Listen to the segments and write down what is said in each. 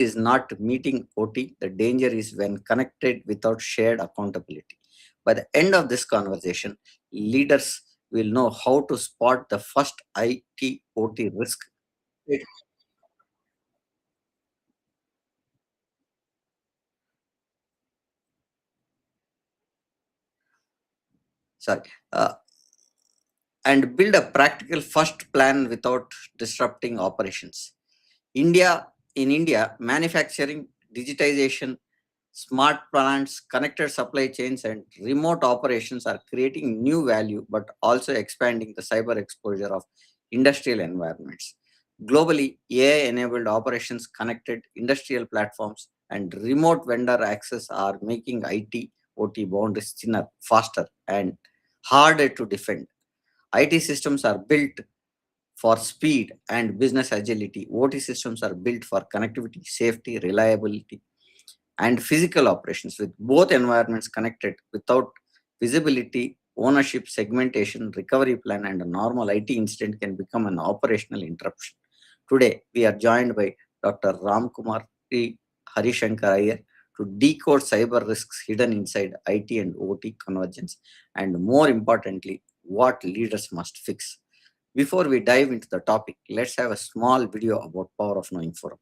is not meeting OT. The danger is when connected without shared accountability. By the end of this conversation, leaders will know how to spot the first IT OT risk. Sorry. Uh, and build a practical first plan without disrupting operations. In India, manufacturing, digitization, smart plants, connected supply chains, and remote operations are creating new value, but also expanding the cyber exposure of industrial environments. Globally, AI-enabled operations, connected industrial platforms, and remote vendor access are making IT OT boundaries thinner, faster, and harder to defend. IT systems are built for speed and business agility. OT systems are built for connectivity, safety, reliability, and physical operations. With both environments connected without visibility, ownership, segmentation, recovery plan, and a normal IT incident can become an operational interruption. Today, we are joined by Dr. Ramkumar Harishankar Iyer to decode cyber risks hidden inside IT and OT convergence, and more importantly, what leaders must fix. Before we dive into the topic, let's have a small video about Power of Knowing Forum.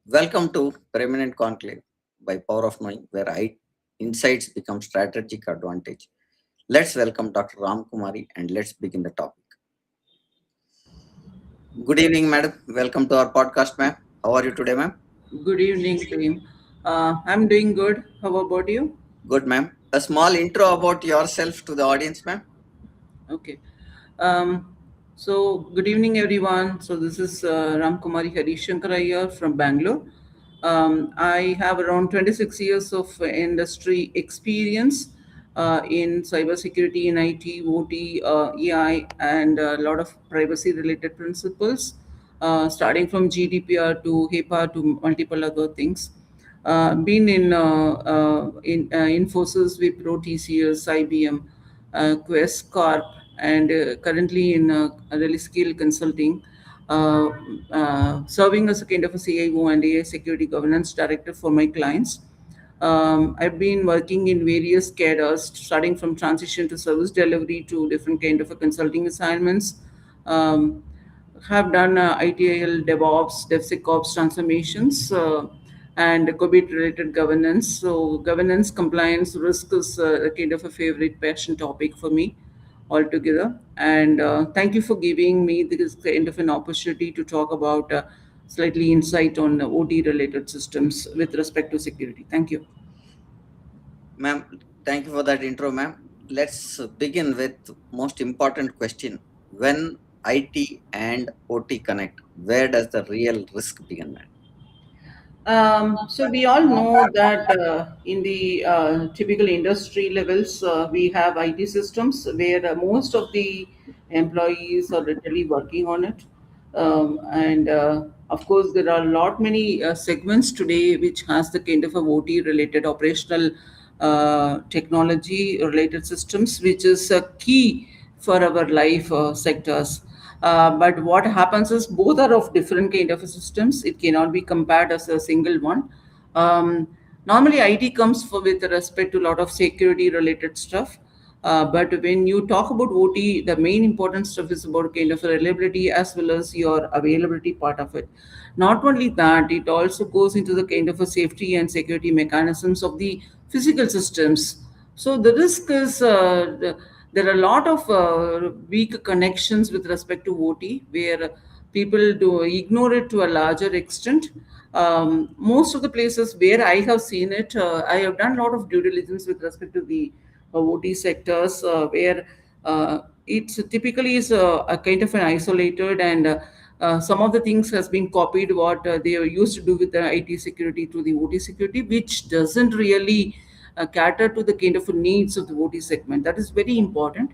Welcome to Preminent Conclave by Power of Knowing, where insights become strategic advantage. Let's welcome Dr. Ram Kumari and let's begin the topic. Good evening, madam. Welcome to our podcast, ma'am. How are you today, ma'am? Good evening, team. I'm doing good. How about you? Good, ma'am. A small intro about yourself to the audience, ma'am. Okay. Um, good evening, everyone. So, this is Ramkumari Harishankar here from Bangalore. I have around 26 years of industry experience in cybersecurity, in IT, OT, AI, and a lot of privacy related principles, starting from GDPR to HIPAA to multiple other things. Been in Infosys, Wipro, TCS, IBM, Quest Corp, and currently in really skill consulting, uh, serving as a kind of a CIO and AI security governance director for my clients. I've been working in various cadres, starting from transition to service delivery to different kind of a consulting assignments. Um, have done ITIL, DevOps, DevSecOps transformations, and COVID-related governance. So governance, compliance, risk is a kind of a favorite passion topic for me altogether. And thank you for giving me this kind of an opportunity to talk about slightly insight on OT-related systems with respect to security. Thank you. Ma'am, thank you for that intro, ma'am. Let's begin with most important question. When IT and OT connect, where does the real risk begin, ma'am? So we all know that in the typical industry levels, we have IT systems where most of the employees are literally working on it, and of course there are a lot many segments today which has the kind of a OT related operational technology related systems, which is a key for our life sectors. But what happens is both are of different kind of systems. It cannot be compared as a single one. Um, Normally, IT comes for with respect to a lot of security related stuff. But when you talk about OT, the main important stuff is about kind of reliability as well as your availability part of it. Not only that, it also goes into the kind of a safety and security mechanisms of the physical systems. So the risk is there are a lot of weak connections with respect to OT where people do ignore it to a larger extent. Most of the places where I have seen it, I have done a lot of due diligence with respect to the OT sectors where it typically is a kind of an isolated and some of the things has been copied what they used to do with the IT security to the OT security, which doesn't really cater to the kind of needs of the OT segment. That is very important.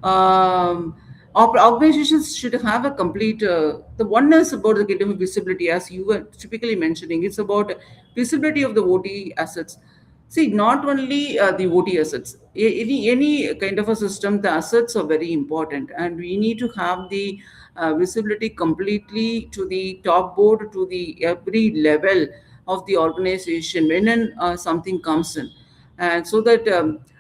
Um, Organizations should have a complete the oneness about the kind of visibility, as you were typically mentioning. It's about visibility of the OT assets. See, not only the OT assets, any kind of a system, the assets are very important, and we need to have the visibility completely to the top board, to the every level of the organization when something comes in, and so that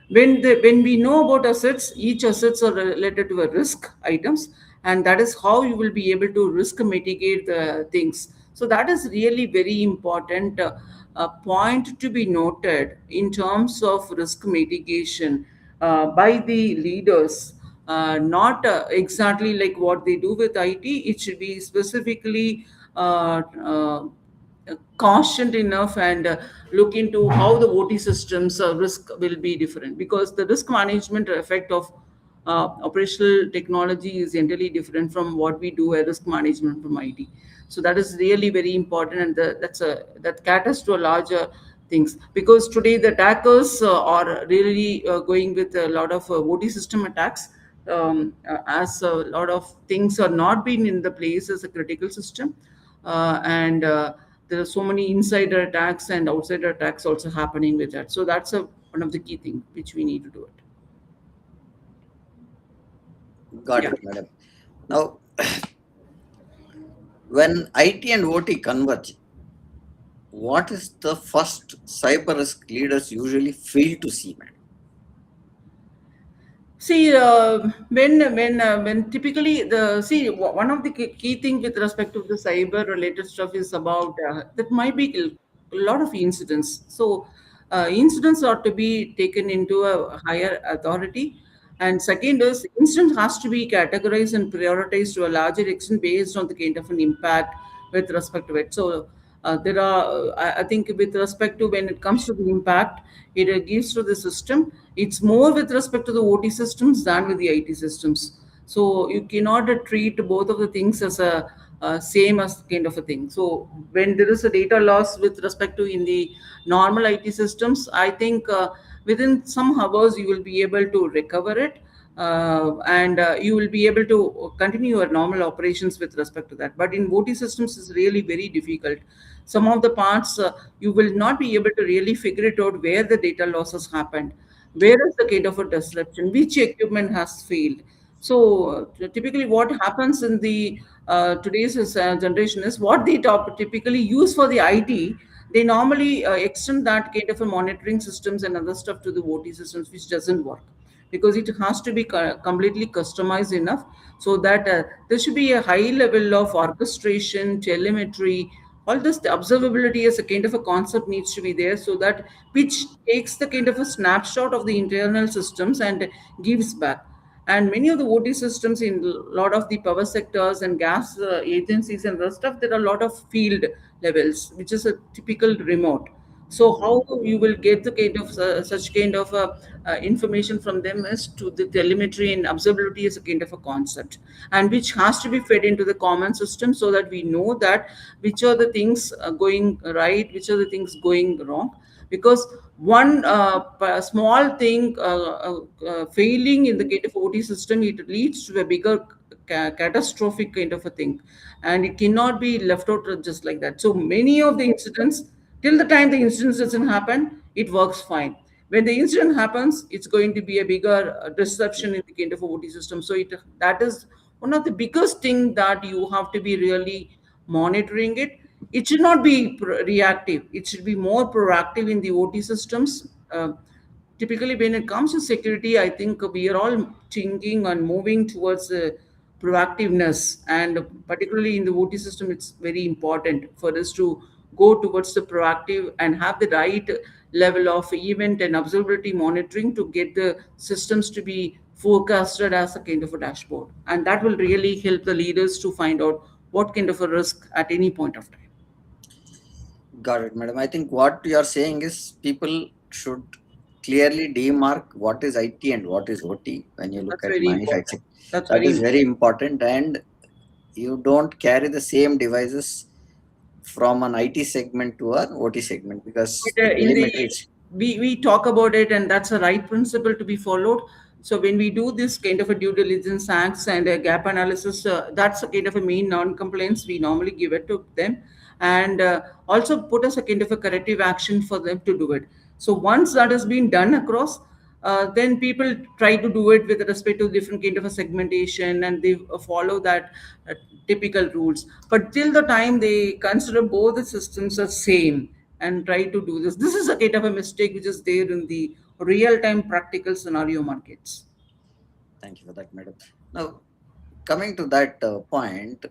when we know about assets, each assets are related to a risk items, and that is how you will be able to risk mitigate the things. So that is really very important point to be noted in terms of risk mitigation by the leaders. Not exactly like what they do with IT. It should be specifically cautioned enough and look into how the OT systems risk will be different, because the risk management effect of operational technology is entirely different from what we do a risk management from IT. So that is really very important, and that caters to a larger things, because today the attackers are really going with a lot of OT system attacks, as a lot of things are not being in the place as a critical system, and there are so many insider attacks and outsider attacks also happening with that. So that's one of the key things which we need to do it. Got Yeah. it, madam. Now, when IT and OT converge, what is the first cyber risk leaders usually fail to see, madam? See, when typically one of the key thing with respect to the cyber related stuff is about that might be a lot of incidents. So incidents are to be taken into a higher authority, and second is incident has to be categorized and prioritized to a larger extent based on the kind of an impact with respect to it. So there are, I think, with respect to when it comes to the impact, it gives to the system. It's more with respect to the OT systems than with the IT systems. So you cannot treat both of the things as a same as kind of a thing. So when there is a data loss with respect to in the normal IT systems, I think within some hours you will be able to recover it, and you will be able to continue your normal operations with respect to that. But in OT systems, it's really very difficult. Some of the parts you will not be able to really figure it out where the data loss has happened, where is the kind of a disruption, which equipment has failed. So typically, what happens in the today's generation is what they typically use for the IT. They normally extend that kind of a monitoring systems and other stuff to the OT systems, which doesn't work, because it has to be completely customized enough, so that there should be a high level of orchestration, telemetry, all this. The observability as a kind of a concept needs to be there, so that which takes the kind of a snapshot of the internal systems and gives back. And many of the OT systems in a lot of the power sectors and gas agencies and other stuff, there are a lot of field levels, which is a typical remote. So how you will get the kind of such kind of information from them is to the telemetry and observability is a kind of a concept, and which has to be fed into the common system, so that we know that which are the things going right, which are the things going wrong. Because one small thing failing in the kind of OT system, it leads to a bigger catastrophic kind of a thing, and it cannot be left out just like that. So many of the incidents, till the time the incident doesn't happen, it works fine. When the incident happens, it's going to be a bigger disruption in the kind of OT system. So that is one of the biggest thing that you have to be really monitoring it. It should not be reactive. It should be more proactive in the OT systems. typically when it comes to security, I think we are all thinking and moving towards proactiveness, and particularly in the OT system, it's very important for us to go towards the proactive and have the right level of event and observability monitoring to get the systems to be forecasted as a kind of a dashboard, and that will really help the leaders to find out what kind of a risk at any point of time. Got it, madam. I think what you are saying is people should clearly demark what is IT and what is OT when you look That's at very important. manufacturing. That's That very is very important. important, and you don't carry the same devices from an IT segment to an OT segment because But the in the telemetry is. we talk about it, and that's a right principle to be followed. So when we do this kind of a due diligence acts and a gap analysis, that's a kind of a main non-compliance. We normally give it to them, and also put as a kind of a corrective action for them to do it. So once that has been done across, then people try to do it with respect to different kind of a segmentation, and they follow that typical rules. But till the time they consider both the systems are same and try to do this is a kind of a mistake which is there in the real time practical scenario markets. Thank you for that, madam. Now, coming to that point,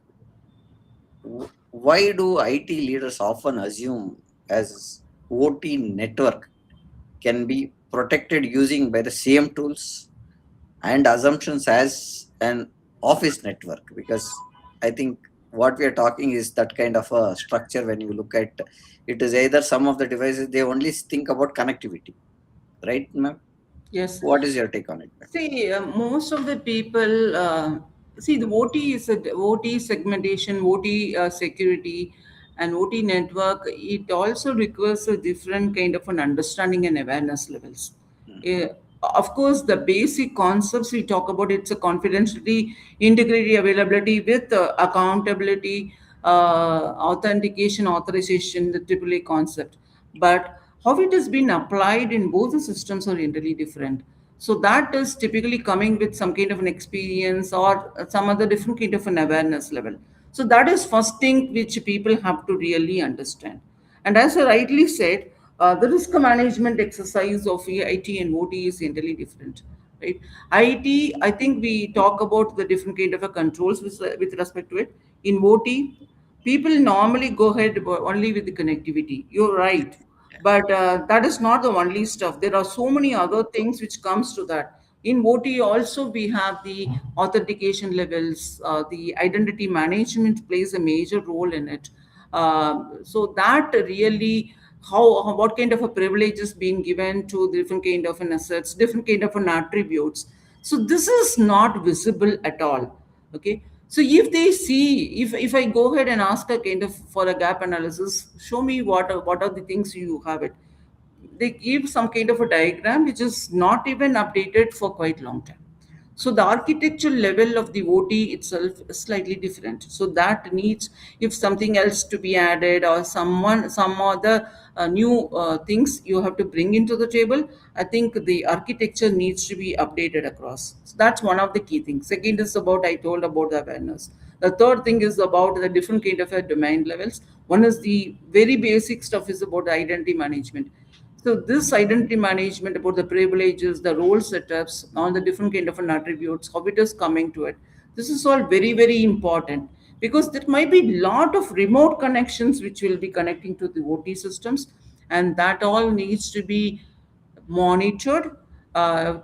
why do IT leaders often assume as OT network can be protected using by the same tools and assumptions as an office network? Because I think what we are talking is that kind of a structure. When you look at it, is either some of the devices they only think about connectivity, right, ma'am? Yes. What is your take on it, ma'am? See, most of the people see the OT is a OT segmentation, OT security, and OT network. It also requires a different kind of an understanding and awareness levels. Hmm. Uh, of course, the basic concepts we talk about, it's a confidentiality, integrity, availability with accountability, authentication, authorization, the AAA concept. But how it has been applied in both the systems are entirely different. So that is typically coming with some kind of an experience or some other different kind of an awareness level. So that is first thing which people have to really understand. And as I rightly said, the risk management exercise of IT and OT is entirely different, right? IT, I think we talk about the different kind of a controls with respect to it. In OT, people normally go ahead only with the connectivity. You're right, but that is not the only stuff. There are so many other things which comes to that. In OT also we have the authentication levels, the identity management plays a major role in it. So that really what kind of a privilege is being given to different kind of an assets, different kind of an attributes. So this is not visible at all. Okay, so if they see, if I go ahead and ask a kind of for a gap analysis, show me what are the things you have it. They give some kind of a diagram which is not even updated for quite long time. So the architecture level of the OT itself is slightly different. So that needs, if something else to be added or some other new things you have to bring into the table, I think the architecture needs to be updated across. So that's one of the key things. Second is about, I told about the awareness. The third thing is about the different kind of domain levels. One is the very basic stuff is about the identity management. So this identity management about the privileges, the role setups, all the different kind of an attributes, how it is coming to it. This is all very, very important because there might be lot of remote connections which will be connecting to the OT systems, and that all needs to be monitored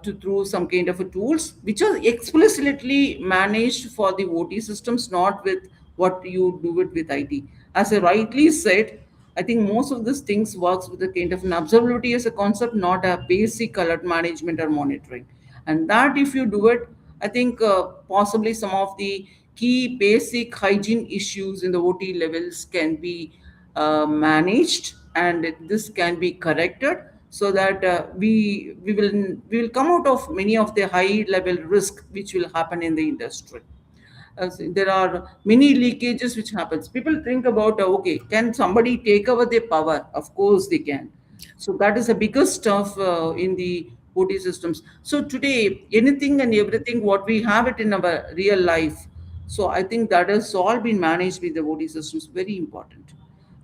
through some kind of a tools which are explicitly managed for the OT systems, not with what you do it with IT. As I rightly said, I think most of these things works with a kind of an observability as a concept, not a basic alert management or monitoring. And that if you do it, I think possibly some of the key basic hygiene issues in the OT levels can be managed, and this can be corrected so that we will come out of many of the high level risk which will happen in the industry. There are many leakages which happens. People think about, okay, can somebody take over their power? Of course they can. So that is the biggest stuff in the OT systems. So today, anything and everything what we have it in our real life. So I think that has all been managed with the OT systems. Very important.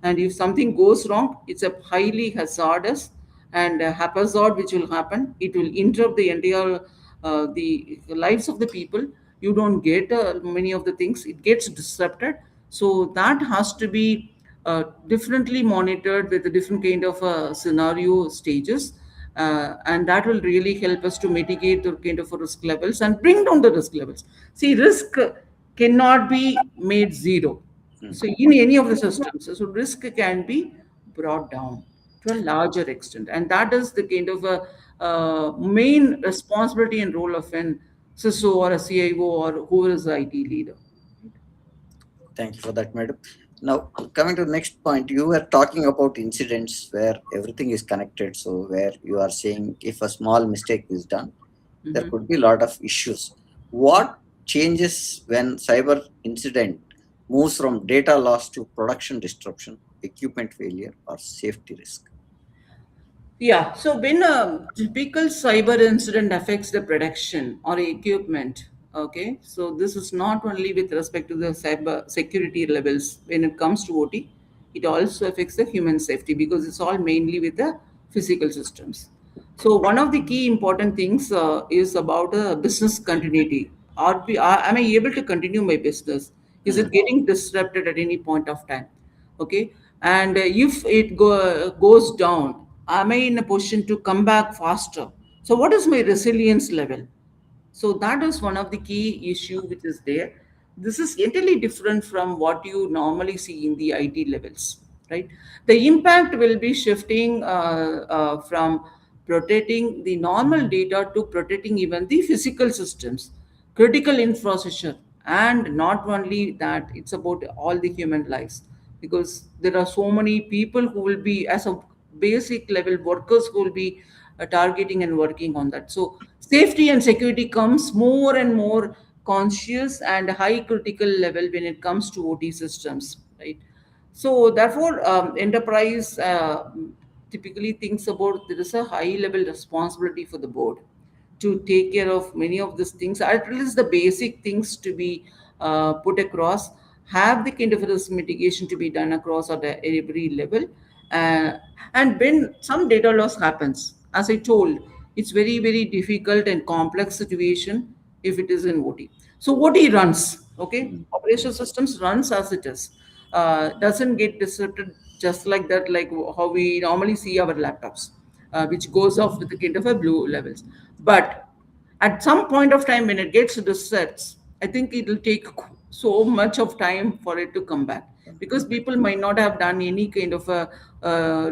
And if something goes wrong, it's a highly hazardous, and haphazard which will happen. It will interrupt the entire the lives of the people. You don't get many of the things. It gets disrupted. So that has to be differently monitored with a different kind of scenario stages, and that will really help us to mitigate the kind of risk levels and bring down the risk levels. See, risk cannot be made zero. Mm. So in any of the systems, so risk can be brought down to a larger extent, and that is the kind of a main responsibility and role of an CISO or a CIO or who is the IT leader. Thank you for that, madam. Now, coming to the next point, you were talking about incidents where everything is connected. So, where you are saying if a small mistake is done, there Mhm. could be a lot of issues. What changes when cyber incident moves from data loss to production disruption, equipment failure, or safety risk? Yeah, so when a typical cyber incident affects the production or equipment, okay, so this is not only with respect to the cyber security levels when it comes to OT, it also affects the human safety because it's all mainly with the physical systems. So one of the key important things is about business continuity. Am I able to continue my business? Is it Mm. getting disrupted at any point of time? Okay, and if it goes down, am I in a position to come back faster? So what is my resilience level? So that is one of the key issue which is there. This is entirely different from what you normally see in the IT levels, right? The impact will be shifting from protecting the normal data to protecting even the physical systems, critical infrastructure, and not only that, it's about all the human lives, because there are so many people who will be as a basic level workers who will be targeting and working on that. So safety and security comes more and more conscious and high critical level when it comes to OT systems, right? So therefore, enterprise typically thinks about there is a high level responsibility for the board to take care of many of these things, at least the basic things to be put across, have the kind of risk mitigation to be done across at every level. Uh, and when some data loss happens, as I told, it's very, very difficult and complex situation if it is in OT. So OT runs, okay? Mm. Operational Mm. systems runs as it is. Doesn't get disrupted just like that, like how we normally see our laptops, which goes off with the kind of a blue levels. But at some point of time when it gets resets, I think it will take so much of time for it to come back, because people might not have done any kind of a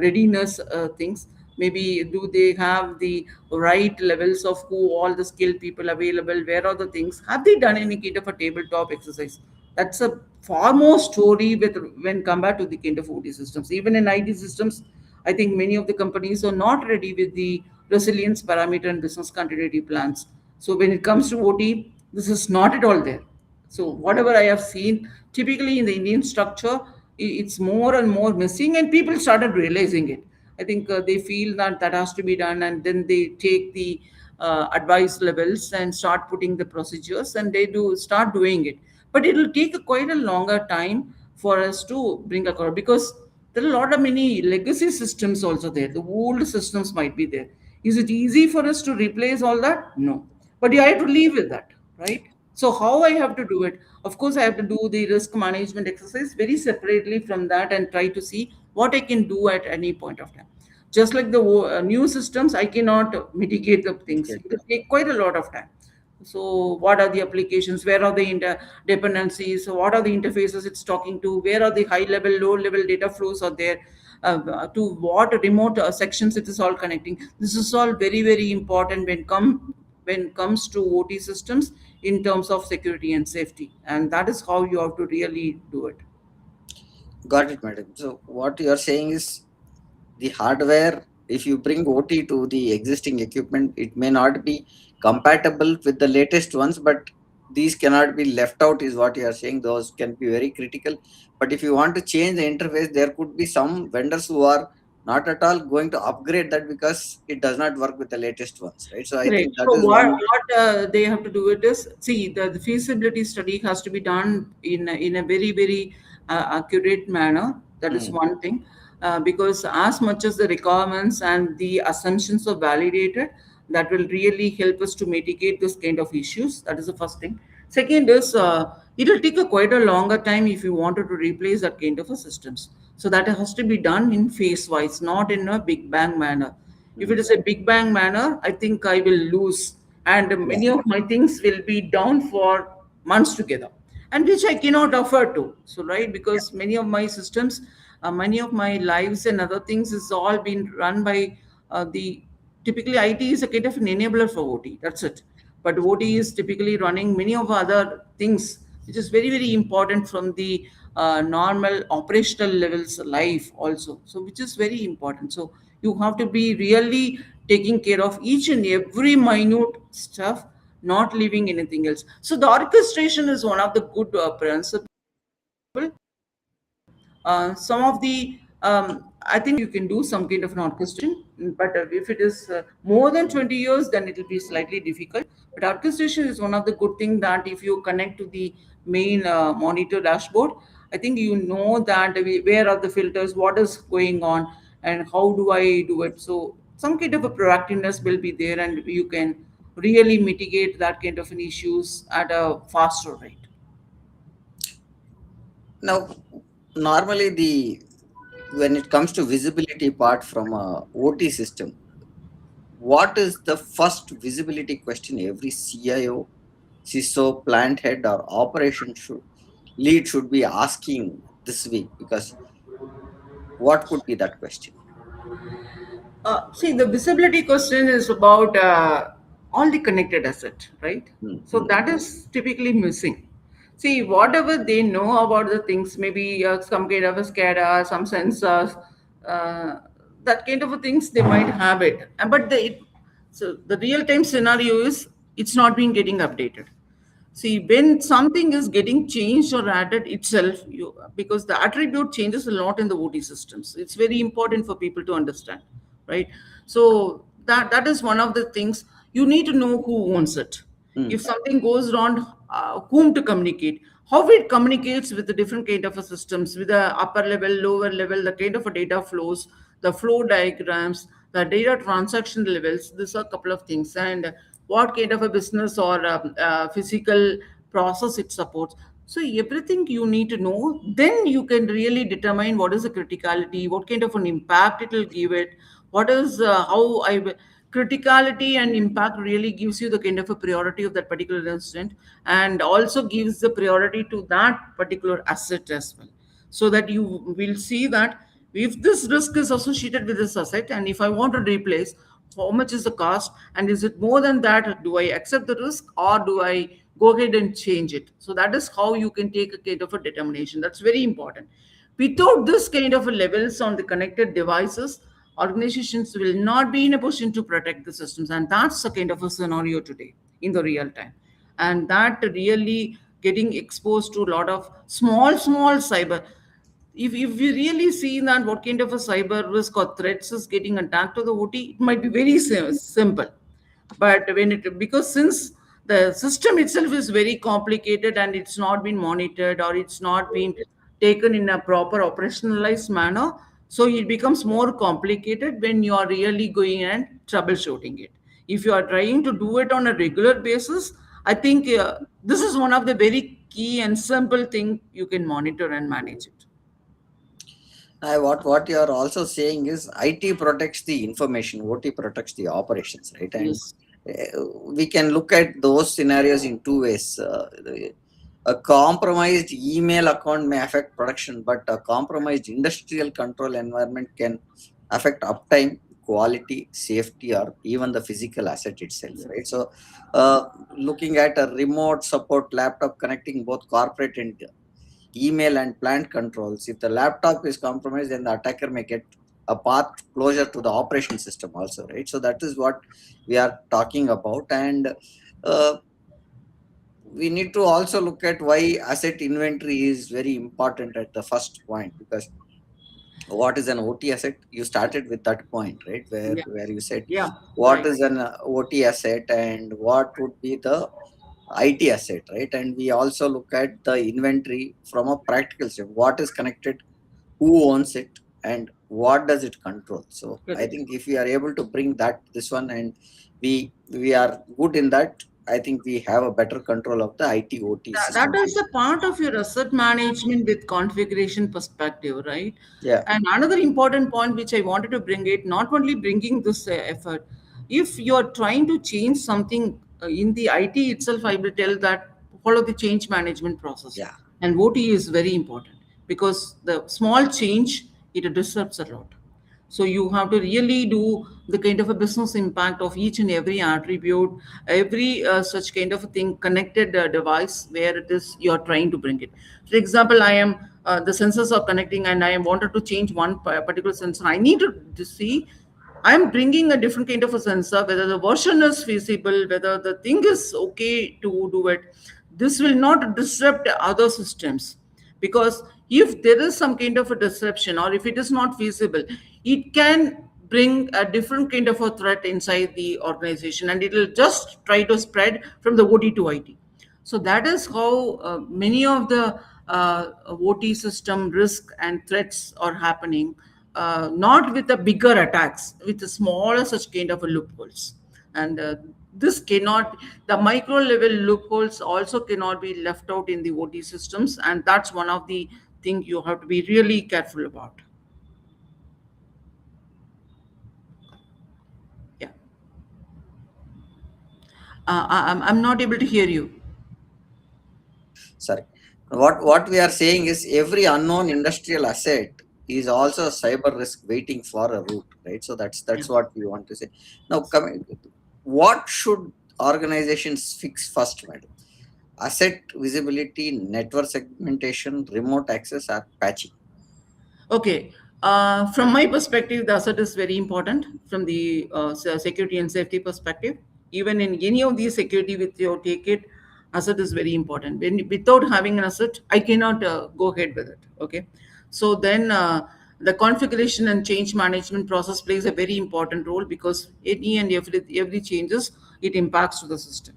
readiness things. Maybe do they have the right levels of who all the skilled people available, where are the things, have they done any kind of a tabletop exercise? That's a far more story with when compared to the kind of OT systems. Even in IT systems, I think many of the companies are not ready with the resilience parameter and business continuity plans. So when it comes to OT, this is not at all there. So whatever I have seen, typically in the Indian structure, it's more and more missing, and people started realizing it. I think they feel that that has to be done, and then they take the advice levels and start putting the procedures, and they do start doing it. But it will take quite a longer time for us to bring across, because there are a lot of many legacy systems also there. The old systems might be there. Is it easy for us to replace all that? No. But you have to live with that, right? So how I have to do it? Of course, I have to do the risk management exercise very separately from that and try to see what I can do at any point of time. Just like the new systems, I cannot mitigate the things. Get It will that. take quite a lot of time. So what are the applications? Where are the dependencies? So what are the interfaces it's talking to? Where are the high level, low level data flows are there? To what remote sections it is all connecting. This is all very, very important when comes to OT systems in terms of security and safety, and that is how you have to really do it. Got it, madam. So, what you are saying is the hardware, if you bring OT to the existing equipment, it may not be compatible with the latest ones, but these cannot be left out, is what you are saying. Those can be very critical. But if you want to change the interface, there could be some vendors who are not at all going to upgrade that because it does not work with the latest ones, right? So, I Correct. think that So is one. what they have to do it is, see, the feasibility study has to be done in a very, very accurate manner. That is Mm. one thing. because as much as the requirements and the assumptions are validated, that will really help us to mitigate this kind of issues. That is the first thing. Second is, it will take a quite a longer time if you wanted to replace that kind of a systems. So that has to be done in phase wise, not in a big bang manner. If it Mm. is a big bang manner, I think I will lose, and Yeah. many of my things will be down for months together, and which I cannot afford to. So, right, because many of my systems, many of my lives and other things is all been run by the typically IT is a kind of an enabler for OT. That's it. But OT is typically running many of other things, which is very, very important from the normal operational levels life also. So, which is very important. So, you have to be really taking care of each and every minute stuff, not leaving anything else. So, the orchestration is one of the good principles. Some of the I think you can do some kind of an orchestration, but if it is more than 20 years, then it will be slightly difficult. But orchestration is one of the good thing that if you connect to the main monitor dashboard, I think you know that where are the filters, what is going on, and how do I do it. So some kind of a proactiveness will be there, and you can really mitigate that kind of an issues at a faster rate. Now, normally the when it comes to visibility part from a OT system, what is the first visibility question every CIO, CISO, plant head, or operation lead should be asking this week? Because what could be that question? See, the visibility question is about all the connected asset, right? Mm, So mm, that is typically missing. See, whatever they know about the things, maybe some kind of a SCADA, some sensors, uh, that kind of a things they might have it. But so the real time scenario is it's not being getting updated. See, when something is getting changed or added itself, because the attribute changes a lot in the OT systems. It's very important for people to understand, right? So that is one of the things you need to know who owns it. If mm. something goes wrong, whom to communicate, how it communicates with the different kind of a systems, with the upper level, lower level, the kind of a data flows, the flow diagrams, the data transaction levels. These are a couple of things, and what kind of a business or physical process it supports. So everything you need to know, then you can really determine what is the criticality, what kind of an impact it will give it, what is how I criticality and impact really gives you the kind of a priority of that particular incident, and also gives the priority to that particular asset as well, so that you will see that if this risk is associated with this asset, and if I want to replace, how much is the cost, and is it more than that, do I accept the risk or do I go ahead and change it. So that is how you can take a kind of a determination. That's very important. Without this kind of a levels on the connected devices, organizations will not be in a position to protect the systems, and that's a kind of a scenario today in the real time. And that really getting exposed to a lot of small cyber, if you really see that what kind of a cyber risk or threats is getting attacked to the OT, it might be very simple. But when it, because since the system itself is very complicated and it's not been monitored or it's not been taken in a proper operationalized manner, so it becomes more complicated when you are really going and troubleshooting it. If you are trying to do it on a regular basis, I think this is one of the very key and simple thing you can monitor and manage it. What you are also saying is IT protects the information, OT protects the operations, right? And Yes. we can look at those scenarios in two ways. A compromised email account may affect production, but a compromised industrial control environment can affect uptime, quality, safety, or even the physical asset itself, right? So, looking at a remote support laptop connecting both corporate and email and plant controls. If the laptop is compromised, then the attacker may get a path closer to the operation system also, right? So that is what we are talking about. And uh, we need to also look at why asset inventory is very important at the first point, because what is an OT asset? You started with that point, right? Yeah. Where you said Yeah. what Right. is an OT asset and what would be the IT asset, right? And we also look at the inventory from a practical step. What is connected, who owns it, and what does it control. So I Correct. think if we are able to bring that this one, and we are good in that, I think we have a better control of the IT OT That systems. is a part of your asset management with configuration perspective, right? Yeah, And another important point which I wanted to bring it, not only bringing this effort, if you're trying to change something in the IT itself, I will tell that follow the change management process. yeah. And OT is very important because the small change, it disrupts a lot. So you have to really do the kind of a business impact of each and every attribute, every such kind of a thing, connected device where it is you're trying to bring it. For example, I am the sensors are connecting, and I wanted to change one particular sensor. I need to see I'm bringing a different kind of a sensor, whether the version is feasible, whether the thing is okay to do it. This will not disrupt other systems, because if there is some kind of a disruption or if it is not feasible, it can bring a different kind of a threat inside the organization, and it will just try to spread from the OT to IT. So that is how many of the OT system risk and threats are happening, not with the bigger attacks, with the smaller such kind of a loopholes. And this cannot, the micro level loopholes also cannot be left out in the OT systems, and that's one of the thing you have to be really careful about. Yeah, I'm not able to hear you. Sorry. What we are saying is every unknown industrial asset is also a cyber risk waiting for a root, right? So Yeah. that's what we want to say. Now, coming, what should organizations fix first, madam? Asset visibility, network segmentation, remote access, or patching? Okay. From my perspective, the asset is very important from the security and safety perspective. Even in any of these security, with your take it, asset is very important. When without having an asset, I cannot go ahead with it. Okay. So then the configuration and change management process plays a very important role, because any and every changes, it impacts to the system.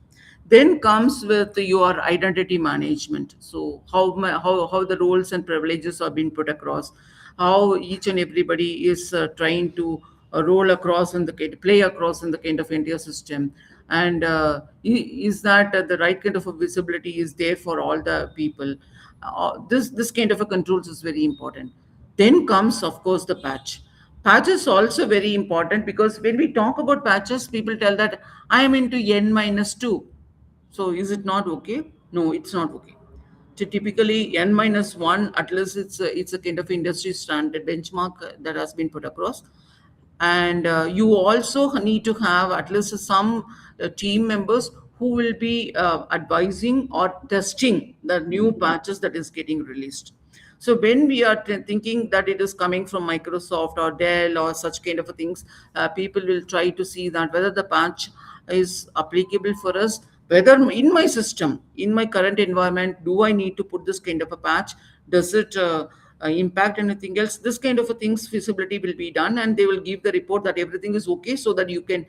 Then comes with your identity management. So how the roles and privileges are being put across, how each and everybody is trying to roll across in the play across in the kind of India system, and is that the right kind of a visibility is there for all the people. This kind of a controls is very important. Then comes, of course, the patch. Patch is also very important, because when we talk about patches, people tell that I am into n minus 2. So is it not okay? No, it's not okay. So typically n minus 1, at least it's a kind of industry standard benchmark that has been put across. And you also need to have at least some team members who will be advising or testing the new patches that is getting released. So when we are thinking that it is coming from Microsoft or Dell or such kind of things, people will try to see that whether the patch is applicable for us, whether in my system, in my current environment, do I need to put this kind of a patch? Does it impact anything else? This kind of a things feasibility will be done, and they will give the report that everything is okay, so that you can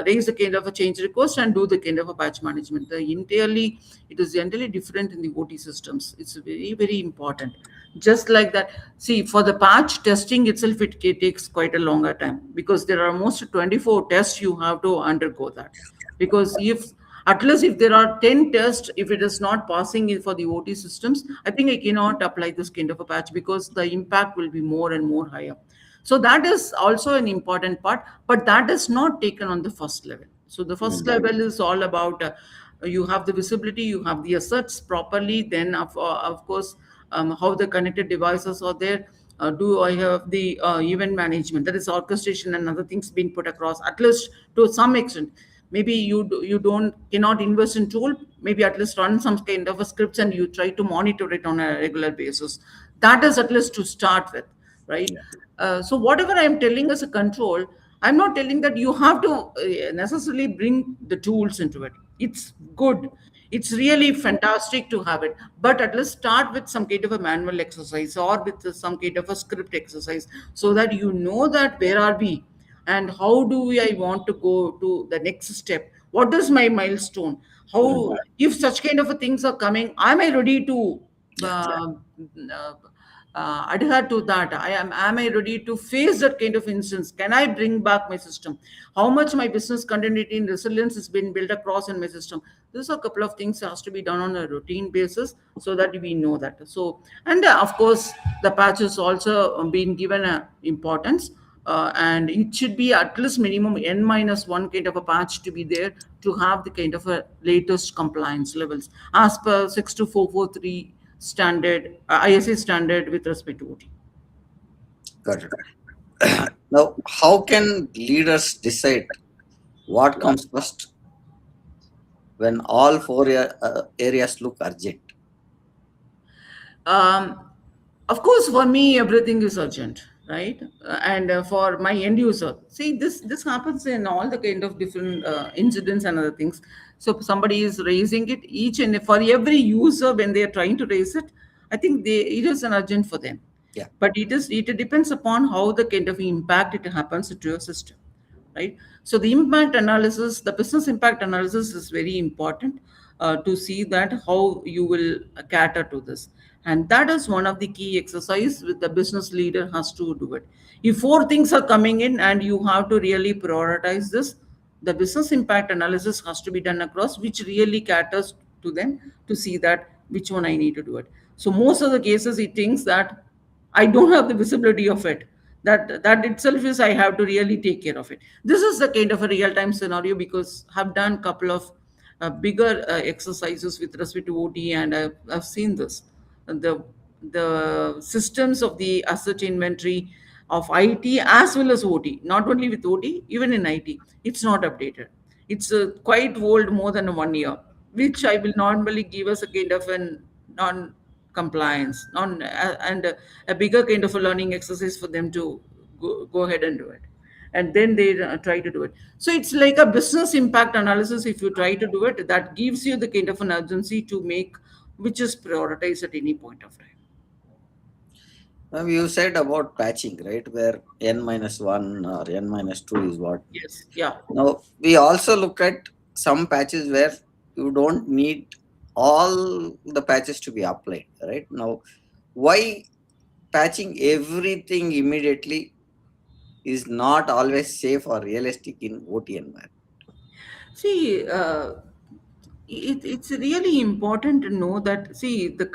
raise the kind of a change request and do the kind of a patch management. Entirely, it is entirely different in the OT systems. It's very, very important. Just like that, see, for the patch testing itself, it takes quite a longer time, because there are almost 24 tests you have to undergo that. Because if at least if there are 10 tests, if it is not passing in for the OT systems, I think I cannot apply this kind of a patch, because the impact will be more and more higher. So that is also an important part, but that is not taken on the first level. So the first Mm. level is all about you have the visibility, you have the assets properly, then of course how the connected devices are there. Do I have the event management, that is orchestration and other things being put across, at least to some extent. Maybe you don't cannot invest in tool, maybe at least run some kind of a scripts, and you try to monitor it on a regular basis. That is at least to start with, right? Yeah. So whatever I am telling as a control, I'm not telling that you have to necessarily bring the tools into it. It's good, it's really fantastic to have it, but at least start with some kind of a manual exercise, or with some kind of a script exercise, so that you know that where are we, and how do I want to go to the next step, what is my milestone, Mm. how, if such kind of a things are coming, am I ready to Yeah. uh, adhere to that. Am I ready to face that kind of instance? Can I bring back my system? How much my business continuity and resilience has been built across in my system? There's a couple of things has to be done on a routine basis so that we know that. So, and of course, the patches also been given a importance. And it should be at least minimum n minus one kind of a patch to be there to have the kind of a latest compliance levels as per 62443 standard, ISA standard with respect to OT. Got it. Now, how can leaders decide what comes first when all four areas look urgent? Um, of course, for me, everything is urgent, right? And for my end user, see, this happens in all the kind of different incidents and other things. So somebody is raising it each and for every user when they are trying to raise it. I think it is an urgent for them, Yeah. but it depends upon how the kind of impact it happens to your system, right? So the impact analysis, the business impact analysis is very important to see that how you will cater to this, and that is one of the key exercise with the business leader has to do it. If four things are coming in and you have to really prioritize this, the business impact analysis has to be done across, which really caters to them to see that which one I need to do it. So most of the cases he thinks that I don't have the visibility of it. That itself is I have to really take care of it. This is the kind of a real time scenario because I've done couple of bigger exercises with respect to OT, and I've seen this. The systems of the asset inventory of IT as well as OT, not only with OT, even in IT, it's not updated. It's quite old, more than 1 year, which I will normally give us a kind of an non compliance, non and a bigger kind of a learning exercise for them to go ahead and do it, and then they try to do it. So it's like a business impact analysis. If you try to do it, that gives you the kind of an urgency to make which is prioritized at any point of time. Now, you said about patching, right? Where n minus one or n minus two is what. Yes, yeah. Now, we also look at some patches where you don't need all the patches to be applied, right? Now, why patching everything immediately is not always safe or realistic in OT environment? See, it's really important to know that, see, the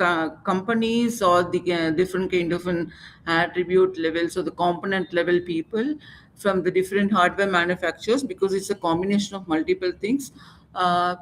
companies or the different kind of an attribute levels or the component level people from the different hardware manufacturers, because it's a combination of multiple things.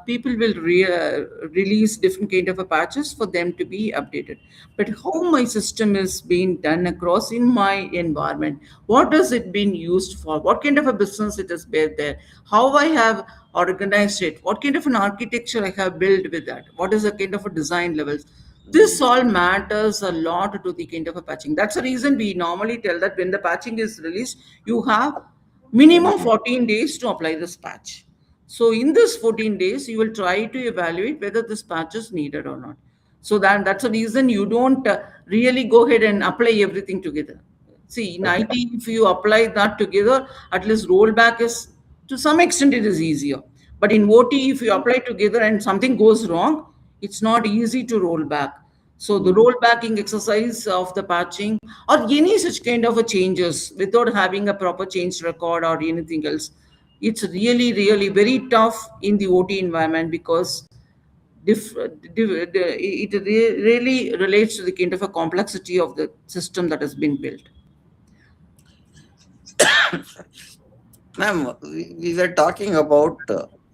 People will release different kind of a patches for them to be updated. But how my system is being done across in my environment, what is it being used for, what kind of a business it is built there, how I have organized it, what kind of an architecture I have built with that, what is the kind of a design levels. This Mm, all matters a lot to the kind of a patching. That's the reason we normally tell that when the patching is released, you have minimum 14 days to apply this patch. So in this 14 days, you will try to evaluate whether this patch is needed or not. So that's the reason you don't really go ahead and apply everything together. See, in okay. IT, if you apply that together, at least rollback is to some extent it is easier. But in OT, if you apply together and something goes wrong, it's not easy to roll back. So the Mm. rollbacking exercise of the patching or any such kind of a changes without having a proper change record or anything else, it's really, really very tough in the OT environment because it really relates to the kind of a complexity of the system that has been built. Ma'am, we were talking about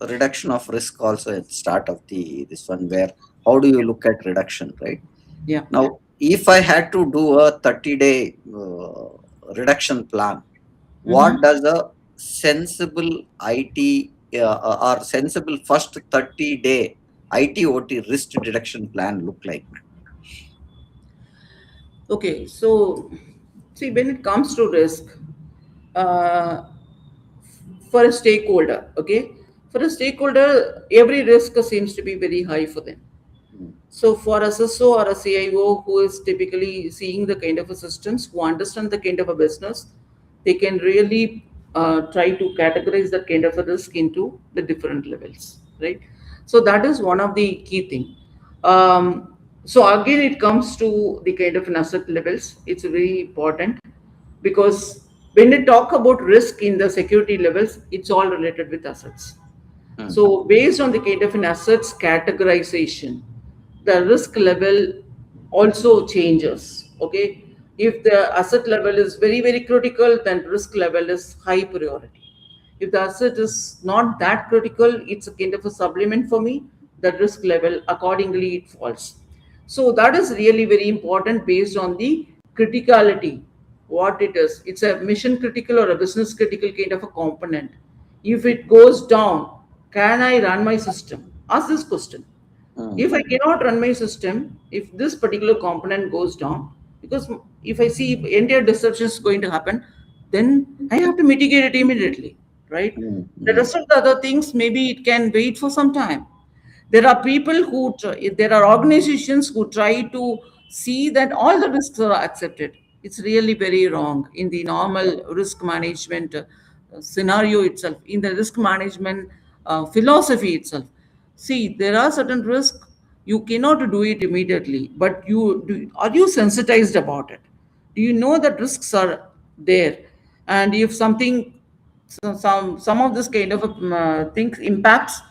reduction of risk also at start of the this one, where how do you look at reduction, right? Yeah. Now, if I had to do a 30-day reduction plan, Mm-hmm. what does a sensible IT or sensible first 30-day IT OT risk reduction plan look like? Okay, so see, when it comes to risk, uh, for a stakeholder, okay, for a stakeholder, every risk seems to be very high for them. Mm, So for a SSO or a CIO who is typically seeing the kind of a systems, who understand the kind of a business, they can really try to categorize that kind of a risk into the different levels, right? So that is one of the key thing. So again, it comes to the kind of an asset levels. It's very important because when we talk about risk in the security levels, it's all related with assets. Mm, So based on the kind of an assets categorization, the risk level also changes. Okay, if the asset level is very very critical, then risk level is high priority. If the asset is not that critical, it's a kind of a supplement for me. The risk level accordingly it falls. So that is really very important based on the criticality, what it is. It's a mission critical or a business critical kind of a component. If it goes down, can I run my system? Ask this question. If I mm, cannot run my system, if this particular component goes down, because if I see entire disruption is going to happen, then I have to mitigate it immediately, right? mm, The mm, rest of the other things, maybe it can wait for some time. There are people who, there are organizations who try to see that all the risks are accepted. It's really very wrong in the normal risk management scenario itself, in the risk management philosophy itself. See, there are certain risks you cannot do it immediately, but are you sensitized about it? Do you know that risks are there? And if something, some of this kind of things impacts,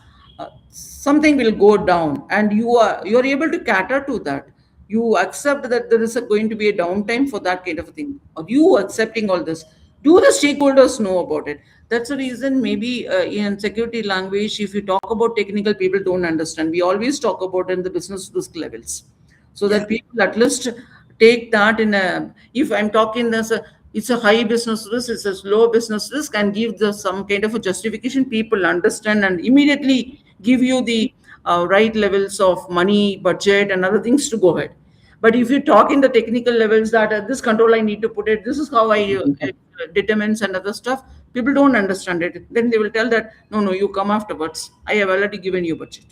something will go down, and you are able to cater to that. You accept that there is going to be a downtime for that kind of a thing. Are you accepting all this? Do the stakeholders know about it? That's the reason maybe in security language, if you talk about technical, people don't understand. We always talk about in the business risk levels, so yeah. that people at least take that in a, if I'm talking as a, it's a high business risk, it's a low business risk, and give the some kind of a justification, people understand and immediately give you the right levels of money budget and other things to go ahead. But if you talk in the technical levels that this control I need to put it, this is how I determines and other stuff, people don't understand it. Then they will tell that no, no, you come afterwards, I have already given you budget.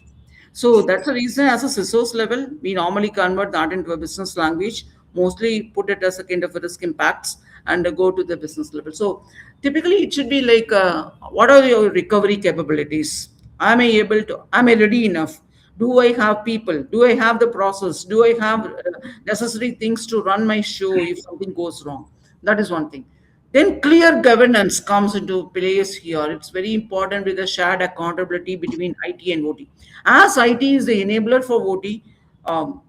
So that's the reason, as a CISO's level, we normally convert that into a business language, mostly put it as a kind of a risk impacts, and go to the business level. So typically, it should be like, what are your recovery capabilities? Am I ready enough? Do I have people? Do I have the process? Do I have necessary things to run my show if something goes wrong? That is one thing. Then clear governance comes into place here. It's very important with the shared accountability between IT and OT. As IT is the enabler for OT,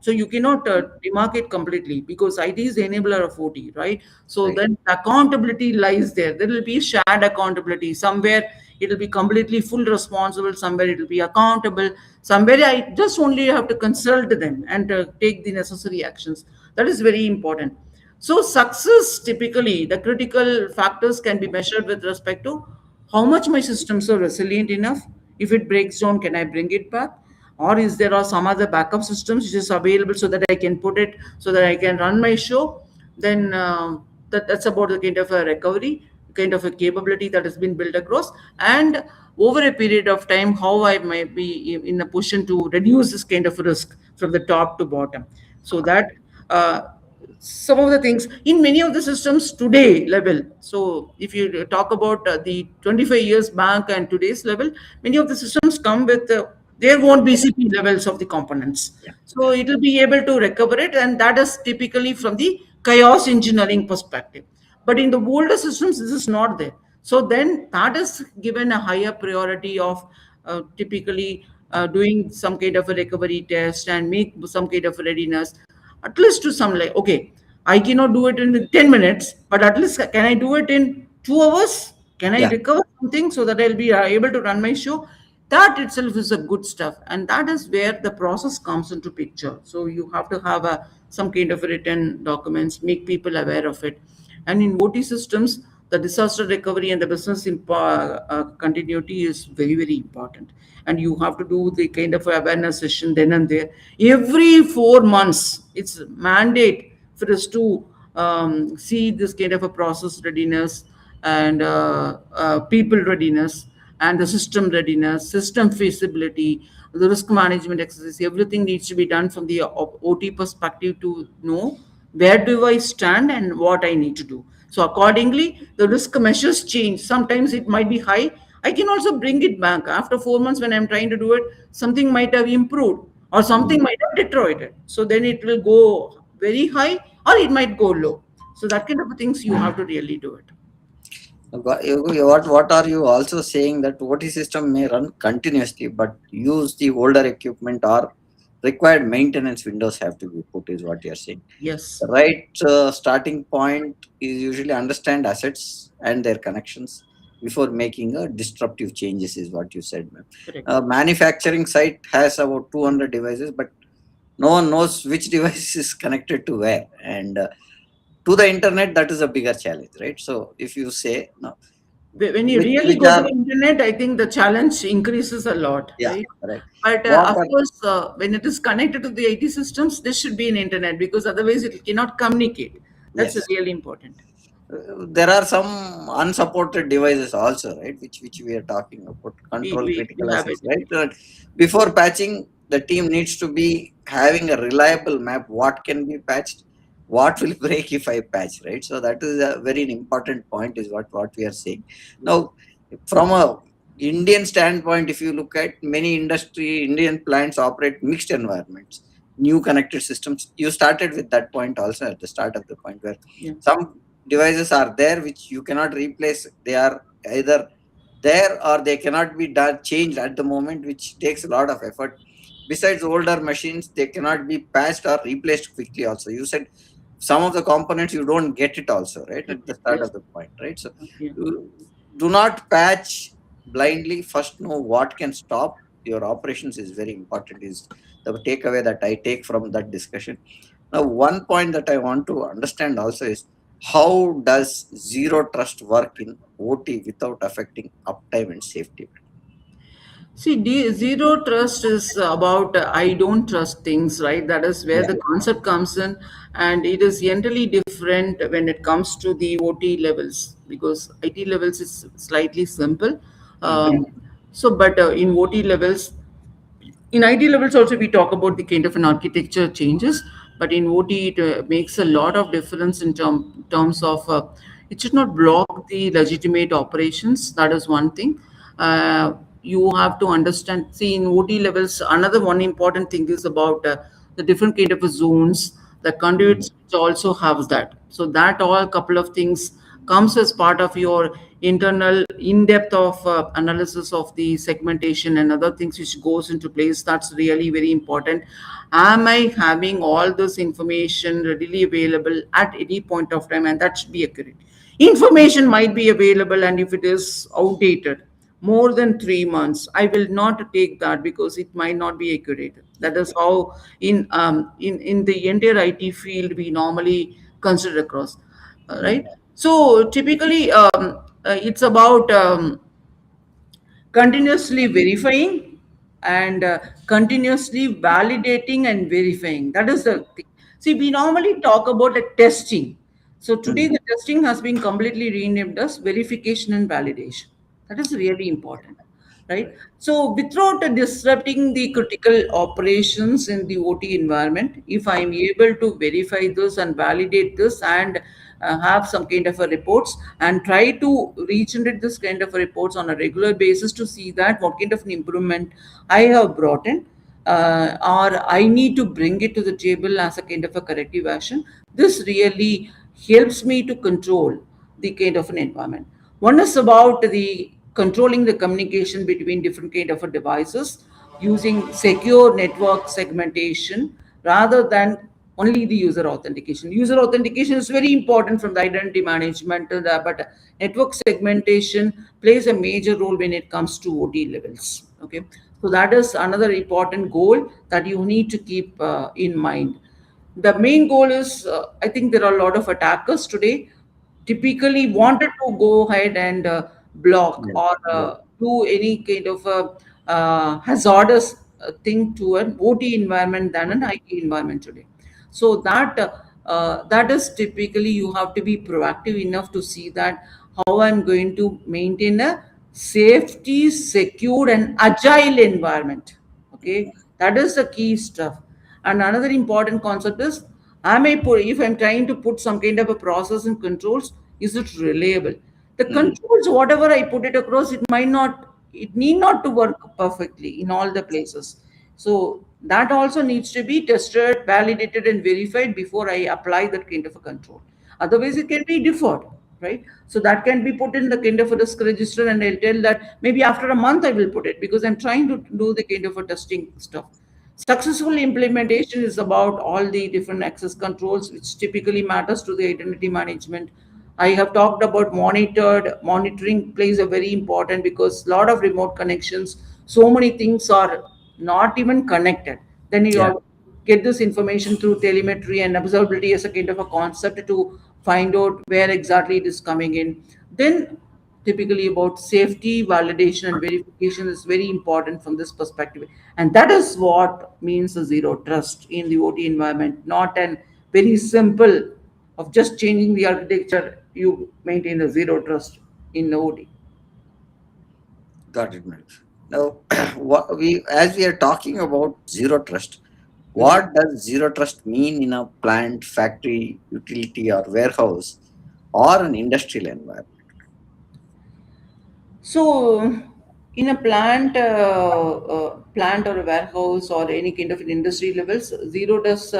so you cannot demarcate completely, because IT is the enabler of OT, right? So Right. then accountability lies there. There will be shared accountability. Somewhere it will be completely full responsible. Somewhere it will be accountable. Somewhere I just only have to consult them and take the necessary actions. That is very important. So success, typically the critical factors can be measured with respect to how much my systems are resilient enough. If it breaks down, can I bring it back? Or is there are some other backup systems which is available so that I can put it, so that I can run my show? Then that's about the kind of a recovery, kind of a capability that has been built across, and over a period of time, how I might be in a position to reduce this kind of risk from the top to bottom, so that uh, some of the things in many of the systems today level. So if you talk about the 25 years back and today's level, many of the systems come with their own BCP levels of the components. Yeah. So it will be able to recover it, and that is typically from the chaos engineering perspective. But in the older systems, this is not there. So then that is given a higher priority of typically doing some kind of a recovery test and make some kind of readiness, at least to some, like, okay, I cannot do it in 10 minutes, but at least can I do it in 2 hours? Can I Yeah. recover something so that I'll be able to run my show? That itself is a good stuff, and that is where the process comes into picture. So you have to have some kind of written documents, make people aware of it. And in OT systems, the disaster recovery and the business continuity is very, very important. And you have to do the kind of awareness session then and there. Every 4 months, it's mandate for us to see this kind of a process readiness and people readiness and the system readiness, system feasibility, the risk management exercise. Everything needs to be done from the OT perspective to know where do I stand and what I need to do. So accordingly, the risk measures change. Sometimes it might be high. I can also bring it back after 4 months when I'm trying to do it. Something might have improved. or Mm. something might have destroyed it. So then it will go very high or it might go low. So that kind of things you have to really do it. What are you also saying that OT system may run continuously, but use the older equipment or required maintenance windows have to be put, is what you're saying. Yes, The right starting point is usually understand assets and their connections before making a disruptive changes, is what you said, ma'am. correct. Manufacturing site has about 200 devices, but no one knows which device is connected to where. And to the internet, that is a bigger challenge, right? So if you say, no, When you really which go to are, the internet, I think the challenge increases a lot, yeah, right? right. But What of are, course, when it is connected to the IT systems, this should be an internet because otherwise it cannot communicate. That's yes. really important. There are some unsupported devices also, right? Which we are talking about, We, control we critical have assets, it. right? Before patching, the team needs to be having a reliable map. What can be patched, what will break if I patch, right? So that is a very important point, is what we are saying now. From a Indian standpoint, if you look at many Indian plants operate mixed environments, new connected systems. You started with that point also at the start of the point, where Yeah. some devices are there which you cannot replace. They are either there or they cannot be done changed at the moment, which takes a lot of effort. Besides older machines, they cannot be patched or replaced quickly also. You said some of the components you don't get it also, right, at the start Yes. of the point, right? So Yeah. do not patch blindly. First know what can stop your operations, is very important, is the takeaway that I take from that discussion. Now, one point that I want to understand also is, how does zero trust work in OT without affecting uptime and safety? See, zero trust is about I don't trust things, right? That is where Yeah. the concept comes in, and it is entirely different when it comes to the OT levels because IT levels is slightly simple. Mm. But in OT levels, in IT levels also we talk about the kind of an architecture changes, but in OT it makes a lot of difference in terms of it should not block the legitimate operations. That is one thing. Uh, you have to understand. See, in OT levels, another one important thing is about the different kind of zones. The Mm. conduits also have that. So that all couple of things comes as part of your internal in-depth of analysis of the segmentation and other things which goes into place. That's really very important. Am I having all this information readily available at any point of time? And that should be accurate. Information might be available, and if it is outdated more than 3 months, I will not take that because it might not be accurate. That is how in the entire IT field we normally consider across. Mm. Right. So typically, it's about continuously verifying and continuously validating and verifying. That is the thing. See, we normally talk about a testing. So today, Mm. the testing has been completely renamed as verification and validation. That is really important, right? So without disrupting the critical operations in the OT environment, if I'm able to verify this and validate this and have some kind of a reports and try to regenerate this kind of reports on a regular basis to see that what kind of an improvement I have brought in, or I need to bring it to the table as a kind of a corrective action. This really helps me to control the kind of an environment. One is about the controlling the communication between different kind of a devices using secure network segmentation rather than only the user authentication. User authentication is very important from the identity management to the, but network segmentation plays a major role when it comes to OT levels. Okay, so that is another important goal that you need to keep in mind. The main goal is, I think there are a lot of attackers today typically wanted to go ahead and block Yes. or Yes. do any kind of a hazardous thing to an OT environment than an IT environment today. So that is typically you have to be proactive enough to see that how I'm going to maintain a safety, secure, and agile environment. Okay, that is the key stuff. And another important concept is, if I'm trying to put some kind of a process and controls, is it reliable? The Mm. controls, whatever I put it across, it need not to work perfectly in all the places. So That also needs to be tested, validated, and verified before I apply that kind of a control. Otherwise, it can be deferred, right? So that can be put in the kind of a risk register, and I'll tell that maybe after a month I will put it because I'm trying to do the kind of a testing stuff. Successful implementation is about all the different access controls, which typically matters to the identity management. I have talked about monitoring plays a very important because a lot of remote connections, so many things are not even connected. Then you Yeah. have get this information through telemetry and observability as a kind of a concept to find out where exactly it is coming in. Then typically about safety validation and verification is very important from this perspective, and that is what means a zero trust in the OT environment, not an very simple of just changing the architecture you maintain a zero trust in the OT. Got it, man. Now, as we are talking about zero trust, Mhm. what does zero trust mean in a plant, factory, utility, or warehouse, or an industrial environment? So, in a plant or a warehouse or any kind of an industry levels, zero does.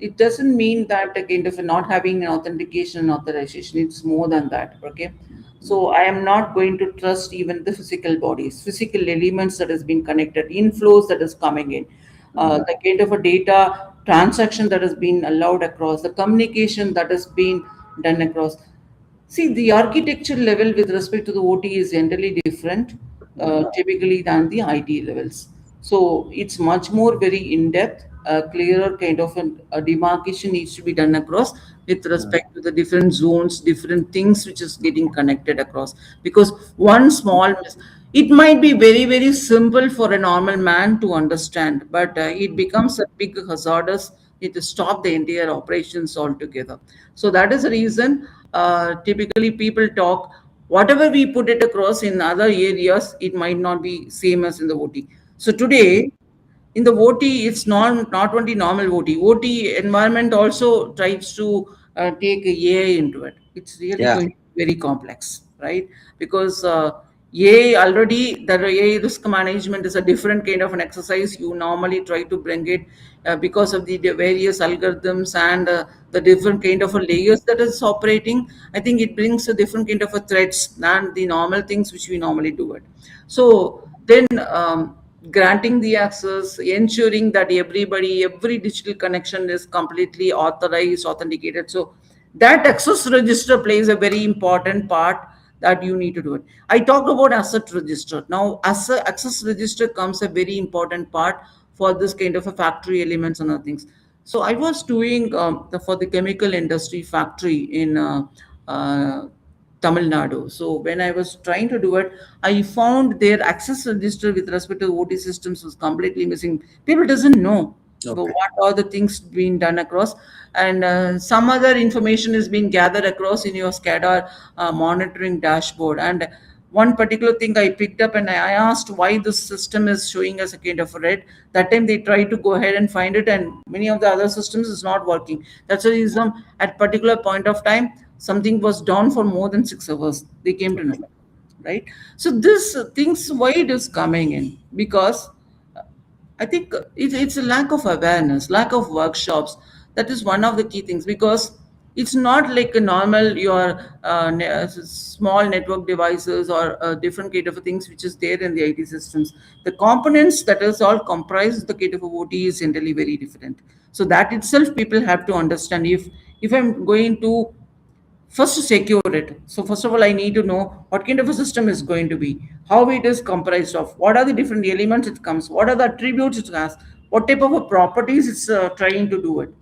It doesn't mean that a kind of not having an authentication and authorization. It's more than that. Okay. So I am not going to trust even the physical bodies, physical elements that has been connected, inflows that is coming in, Mm. the kind of a data transaction that has been allowed across, the communication that has been done across. See, the architecture level with respect to the OT is generally different, typically than the IT levels. So it's much more very in depth, clearer kind of a demarcation needs to be done across with Mm. respect to the different zones, different things which is getting connected across. Because one small it might be very very simple for a normal man to understand, but it becomes a big hazardous. It to stop the entire operations altogether. So that is the reason typically people talk whatever we put it across in other areas, it might not be same as in the OT. So today in the OT, it's not only normal OT. OT environment also tries to take AI into it. It's really Yeah. going to be very complex, right? Because AI already, the AI risk management is a different kind of an exercise. You normally try to bring it because of the various algorithms and the different kind of a layers that is operating. I think it brings a different kind of a threats than the normal things which we normally do it. So then granting the access, ensuring that every digital connection is completely authorized, authenticated. So that access register plays a very important part that you need to do it. I talked about asset register. Now, as a access register comes a very important part for this kind of a factory elements and other things. So I was doing for the chemical industry factory in uh, Tamil Nadu. So when I was trying to do it, I found their access register with respect to OT systems was completely missing. People doesn't know but Okay. what are the things being done across, and some other information is being gathered across in your SCADA monitoring dashboard. And one particular thing I picked up and I asked why this system is showing us a kind of red. That time they tried to go ahead and find it, and many of the other systems is not working. That's the reason at particular point of time something was down for more than 6 hours. They came to know, right? So this things why it is coming in because I think it's a lack of awareness, lack of workshops. That is one of the key things because it's not like a normal your small network devices or different kind of things which is there in the IT systems. The components that is all comprised the kind of OT is generally very different. So that itself people have to understand if I'm going to first secure it. So first of all, I need to know what kind of a system is going to be, how it is comprised of, what are the different elements it comes, what are the attributes it has, what type of a properties it's trying to do it.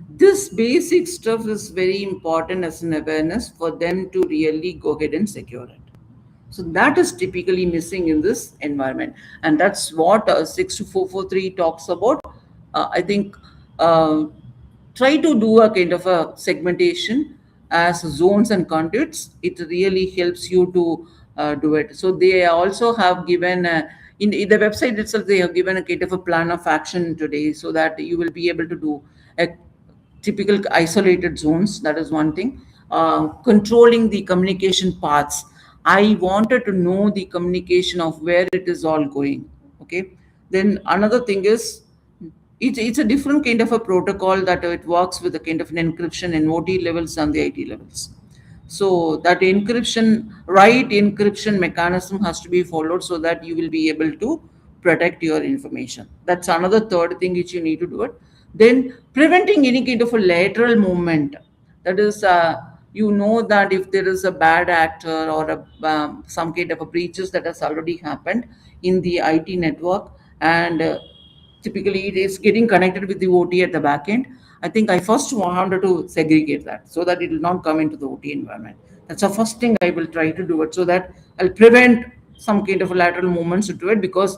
This basic stuff is very important as an awareness for them to really go ahead and secure it. So that is typically missing in this environment, and that's what 62443 talks about. I think uh, try to do a kind of a segmentation as zones and conduits. It really helps you to do it. So they also have given in the website itself. They have given a kind of a plan of action today, so that you will be able to do a typical isolated zones. That is one thing. Controlling the communication paths. I wanted to know the communication of where it is all going. Okay. Then another thing is it's a different kind of a protocol that it works with a kind of an encryption and OT levels and the IT levels. So that right encryption mechanism has to be followed so that you will be able to protect your information. That's another third thing which you need to do it. Then preventing any kind of a lateral movement. That is, that if there is a bad actor or some kind of a breaches that has already happened in the IT network, and typically it is getting connected with the OT at the back end. I think I first wanted to segregate that so that it will not come into the OT environment. That's the first thing I will try to do it, so that I'll prevent some kind of lateral movements into it, because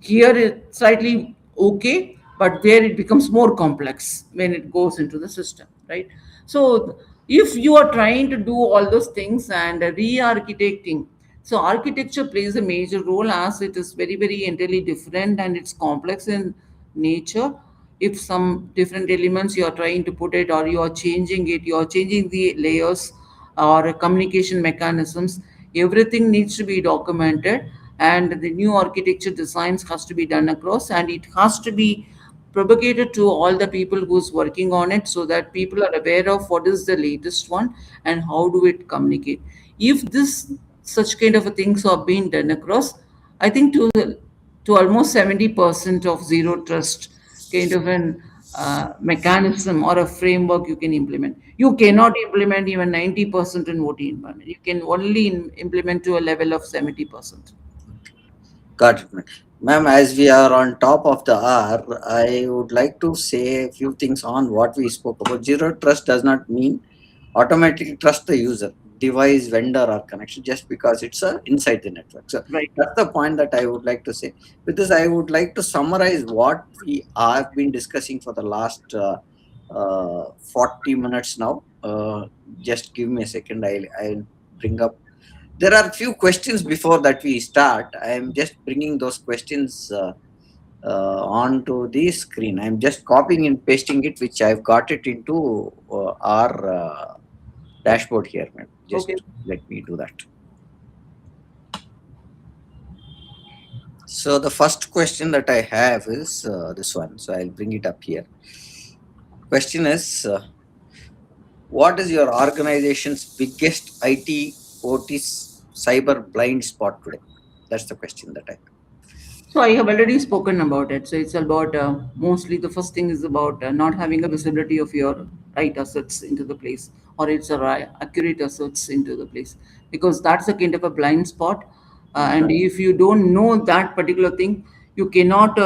here it's slightly okay, but there it becomes more complex when it goes into the system, right? So if you are trying to do all those things and re-architecting, so architecture plays a major role, as it is very, very entirely different and it's complex in nature. If some different elements you are trying to put it, or you are changing it, you are changing the layers or communication mechanisms, everything needs to be documented, and the new architecture designs has to be done across, and it has to be propagated to all the people who's working on it, so that people are aware of what is the latest one and how do it communicate. If this such kind of a things are being done across, I think to almost 70% of zero trust kind of an mechanism or a framework you can implement. You cannot implement even 90% in OT environment. You can only implement to a level of 70%. Got it, ma'am. Ma'am, as we are on top of the hour, I would like to say a few things on what we spoke about. Zero trust does not mean automatically trust the user, device, vendor, or connection just because it's inside the network. So Right. that's the point that I would like to say. With this, I would like to summarize what we have been discussing for the last 40 minutes now. Just give me a second. I'll bring up, there are few questions before that we start. I am just bringing those questions onto the screen. I'm just copying and pasting it, which I've got it into our dashboard here, ma'am. Just Okay. let me do that. So the first question that I have is this one. So I'll bring it up here. Question is, what is your organization's biggest IT OT cyber blind spot today? That's the question that I have. So I have already spoken about it. So it's about mostly the first thing is about not having a visibility of your right assets into the place, or it's a accurate assets into the place, because that's a kind of a blind spot. And if you don't know that particular thing, you cannot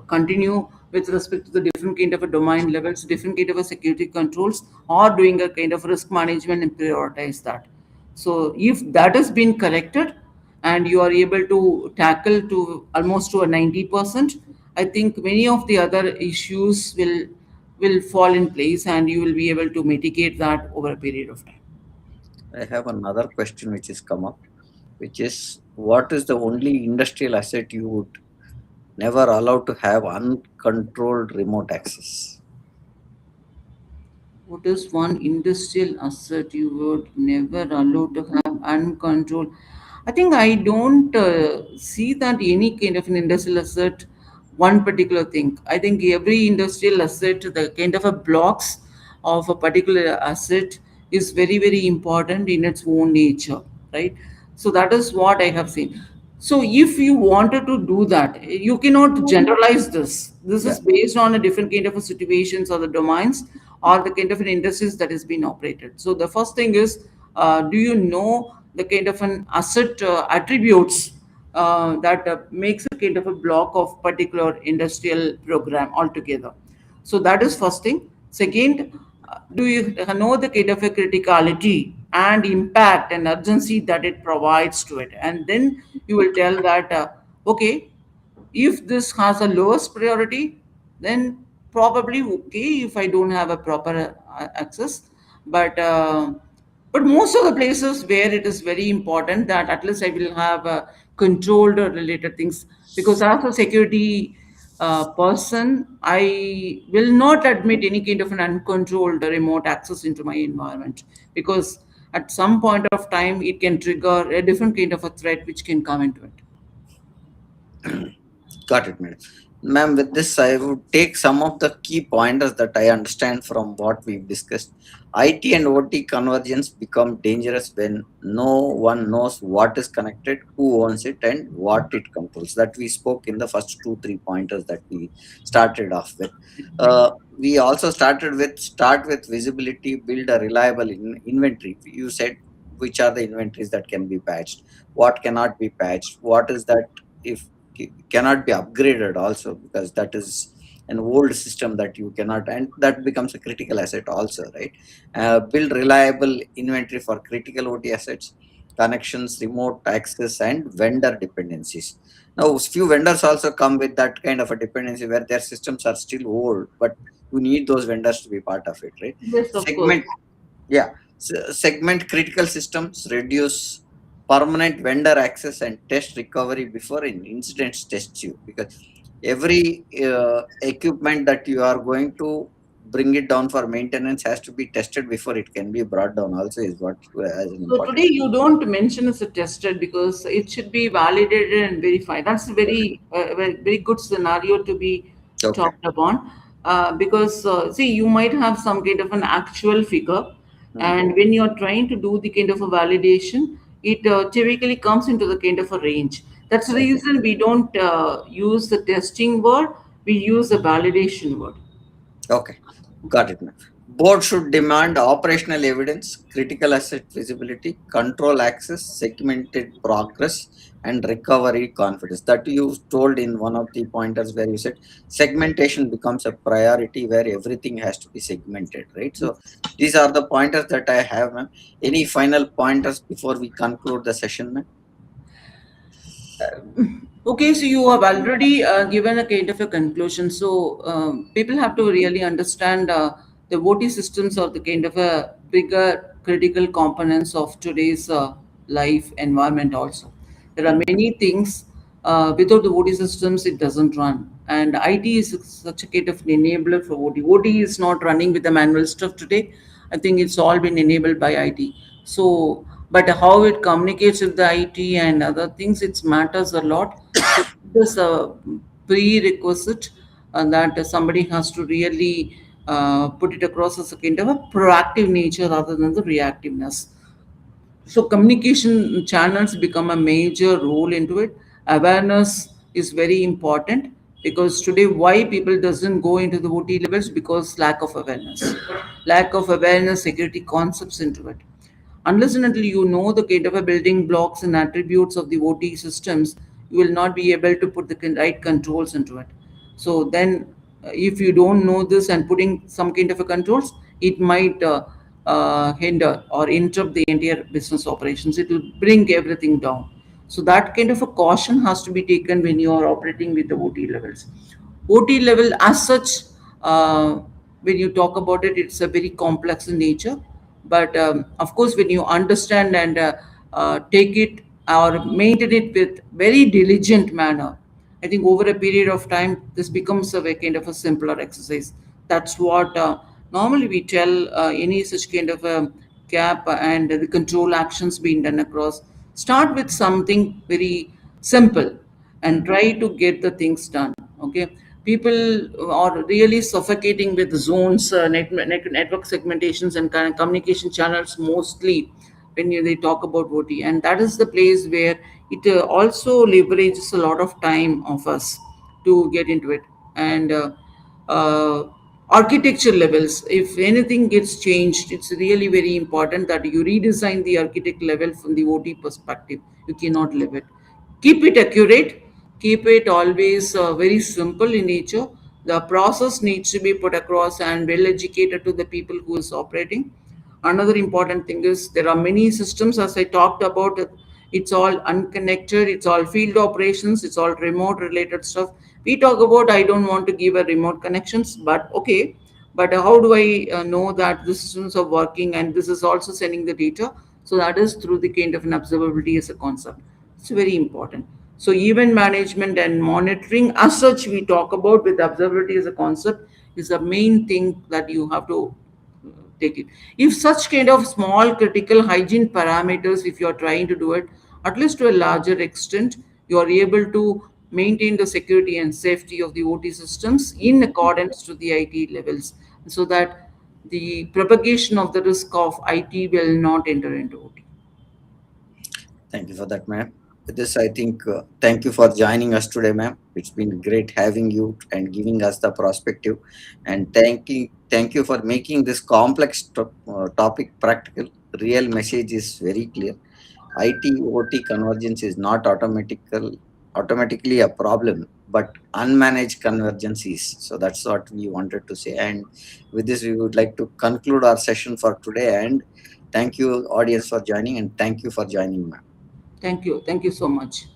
continue with respect to the different kind of a domain levels, different kind of a security controls, or doing a kind of risk management and prioritize that. So if that has been corrected, and you are able to tackle to almost to a 90%, I think many of the other issues will fall in place, and you will be able to mitigate that over a period of time. I have another question which is come up, which is, what is the only industrial asset you would never allow to have uncontrolled remote access? What is one industrial asset you would never allow to have uncontrolled? I think I don't see that any kind of an industrial asset, one particular thing. I think every industrial asset, the kind of a blocks of a particular asset is very, very important in its own nature, right? So that is what I have seen. So if you wanted to do that, you cannot generalize this. This Yeah, is based on a different kind of a situations or the domains or the kind of an industries that is being operated. So the first thing is, do you know the kind of an asset attributes that makes a kind of a block of particular industrial program altogether? So that is first thing. Second, do you know the kind of a criticality and impact and urgency that it provides to it? And then you will tell that, okay, if this has a lowest priority, then probably okay if I don't have a proper access. But most of the places where it is very important that at least I will have controlled or related things, because as a security person, I will not admit any kind of an uncontrolled remote access into my environment, because at some point of time it can trigger a different kind of a threat which can come into it. Got it, madam. Ma'am, with this, I would take some of the key pointers that I understand from what we've discussed. IT and OT convergence become dangerous when no one knows what is connected, who owns it, and what it controls. That we spoke in the first two, three pointers that we started off with. We also start with visibility, build a reliable inventory. You said which are the inventories that can be patched, what cannot be patched, what is that if cannot be upgraded also, because that is an old system that you cannot, and that becomes a critical asset also, right? Build reliable inventory for critical OT assets, connections, remote access, and vendor dependencies. Now few vendors also come with that kind of a dependency where their systems are still old, but you need those vendors to be part of it, right? Yes, of course. Segment, yeah. Segment critical systems, reduce permanent vendor access, and test recovery before an incident tests you, because every equipment that you are going to bring it down for maintenance has to be tested before it can be brought down also, is what as an So important today thing. you don't mention as a tested because it should be validated and verified. That's a very good scenario to be Okay. talked upon. Because see, you might have some kind of an actual figure, Hmm. and when you're trying to do the kind of a validation, it typically comes into the kind of a range. That's the Okay. reason we don't use the testing word. We use the validation word. Okay, got it, ma'am. Board should demand operational evidence, critical asset visibility, control access, segmented progress, and recovery confidence. That you told in one of the pointers where you said segmentation becomes a priority where everything has to be segmented, right? So these are the pointers that I have, ma'am. Any final pointers before we conclude the session, ma'am? Okay, so you have already given a kind of a conclusion. So people have to really understand the OT systems are the kind of a bigger critical components of today's life environment. Also, there are Hmm. many things without the OT systems it doesn't run, and IT is such a kind of an enabler for OT. OT is not running with the manual stuff today. I think it's all been enabled by IT. So, but how it communicates with the IT and other things, it matters a lot. So, this a prerequisite that somebody has to really put it across as a kind of a proactive nature rather than the reactiveness. So communication channels become a major role into it. Awareness is very important because today why people doesn't go into the OT levels because lack of awareness, security concepts into it. Unless and until you know the kind of a building blocks and attributes of the OT systems, you will not be able to put the right controls into it. So then, if you don't know this and putting some kind of a controls, it might hinder or interrupt the entire business operations. It will bring everything down. So that kind of a caution has to be taken when you are operating with the OT levels. OT level, as such, uh, when you talk about it, it's a very complex in nature. But of course, when you understand and take it or maintain it with very diligent manner, I think over a period of time, this becomes a very kind of a simpler exercise. That's what normally we tell any such kind of a gap and the control actions being done across. Start with something very simple and Hmm. try to get the things done. Okay, people are really suffocating with zones, network segmentations, and kind of communication channels mostly when they talk about OT, and that is the place where it also leverages a lot of time of us to get into it. And uh, architecture levels, if anything gets changed, it's really very important that you redesign the architect level from the OT perspective. You cannot leave it. Keep it accurate, keep it always very simple in nature. The process needs to be put across and well educated to the people who is operating. Another important thing is there are many systems, as I talked about. It's all unconnected, it's all field operations, it's all remote related stuff. We talk about I don't want to give a remote connections, but okay, but how do I know that the systems are working and this is also sending the data? So that is through the kind of an observability as a concept. It's very important. So event management and monitoring, as such, we talk about with observability as a concept, is the main thing that you have to take it. If such kind of small critical hygiene parameters, if you are trying to do it, at least to a larger extent, you are able to maintain the security and safety of the OT systems in accordance to the IT levels, so that the propagation of the risk of IT will not enter into OT. Thank you for that, ma'am. With this, I think, thank you for joining us today, ma'am. It's been great having you and giving us the perspective. And thank you for making this complex topic practical. Real message is very clear. IT/OT convergence is not automatically a problem, but unmanaged convergence is. So that's what we wanted to say. And with this, we would like to conclude our session for today. And thank you, audience, for joining, and thank you for joining, ma'am. Thank you. Thank you so much.